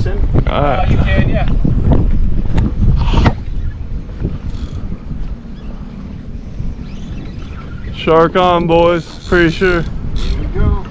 this in? You can, yeah. Shark on, boys. Pretty sure. Here we go.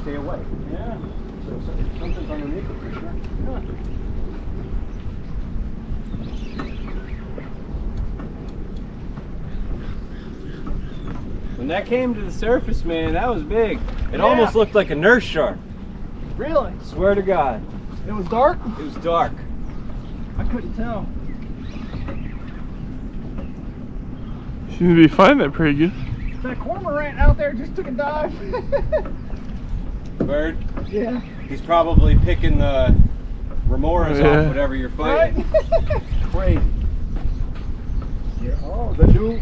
Stay away. Yeah. So something's underneath it for sure. Huh. When that came to the surface, man, that was big. It almost looked like a nurse shark. Really? Swear to God. It was dark? It was dark. I couldn't tell. Seems to be finding it pretty good. That cormorant out there just took a dive. Bird? Yeah. He's probably picking the remoras off whatever you're fighting. Great. Yeah. Oh, the new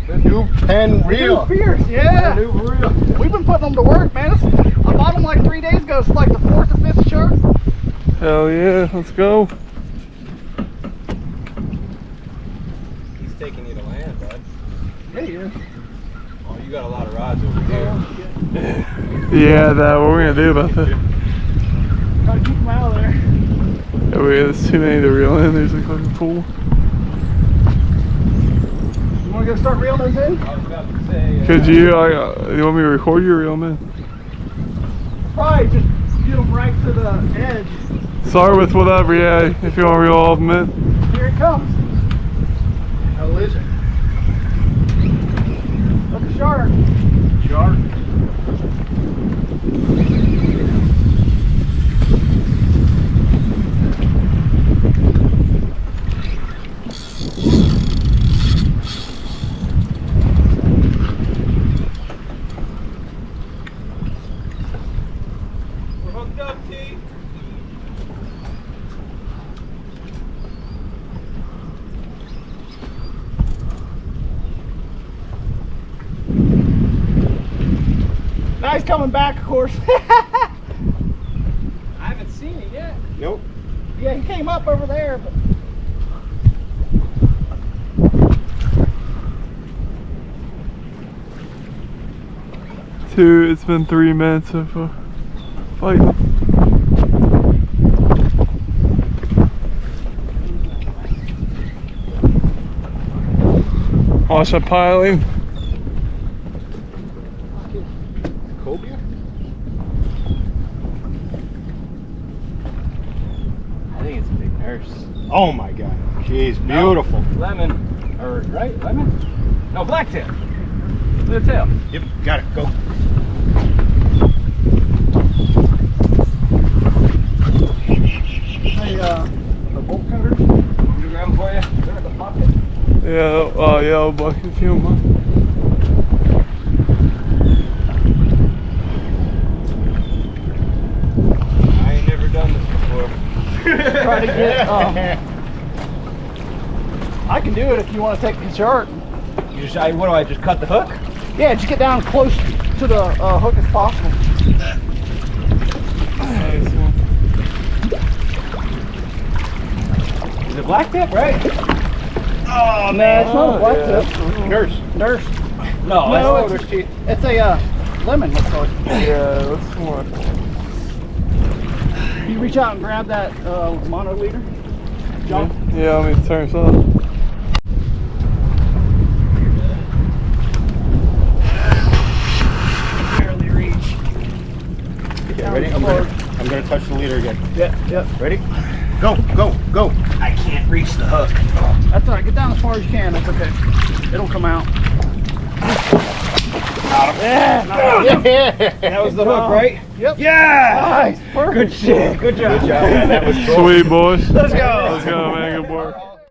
pen reel. Pier, yeah. The new reel. We've been putting them to work, man. I bought them like 3 days ago. It's like the 4th or 5th shark. Hell yeah, let's go. He's taking you to land, bud. Yeah, he is. Oh, you got a lot of rods over here. Yeah, what we're gonna do about that? Gotta keep them out of there. Yeah, there's too many to reel in. There's a fucking pool. You wanna go start reeling those in? I was about to say. Could you want me to record your reel, man? Probably just get them right to the edge. Start with whatever, yeah, if you want to reel all of them in. Here it comes. How is it? Look a shark. Shark. We're hooked up, T. Now he's coming back, of course. I haven't seen it yet. Nope. Yeah, he came up over there, but It's been 3 minutes of fighting. Watch that piling. Cobia? I think it's a big nurse. Oh my god. She's beautiful. Lemon. Or, right? Lemon? No, blacktail. Look at the tail. Yep, got it. Go. hey, the bolt cutters. You grab them for you? They're in the pocket. Yeah, yeah, bucket if you don't mind. I ain't never done this before. Try to get. I can do it if you want to take the shark. You just, what do I just cut the hook? Yeah, just get down close to the hook as possible. Is it black tip, right? Oh man, it's not a black tip. Nurse. Nurse. No, It's a lemon. Let's call it. Yeah, that's more. You reach out and grab that monoliter. Jump. Yeah, let me turn this off. Barely reach. Okay, ready? I'm gonna touch the leader again. Yeah. Ready? Go, go, go. I can't reach the hook. That's all right. Get down as far as you can. That's okay. It'll come out. Yeah. That was the hook, right? Yep. Yeah! Nice. Perfect. Good shit. Good job. Good job. Yeah, that was cool. Sweet, boys. Let's go. Let's go, man. Good work.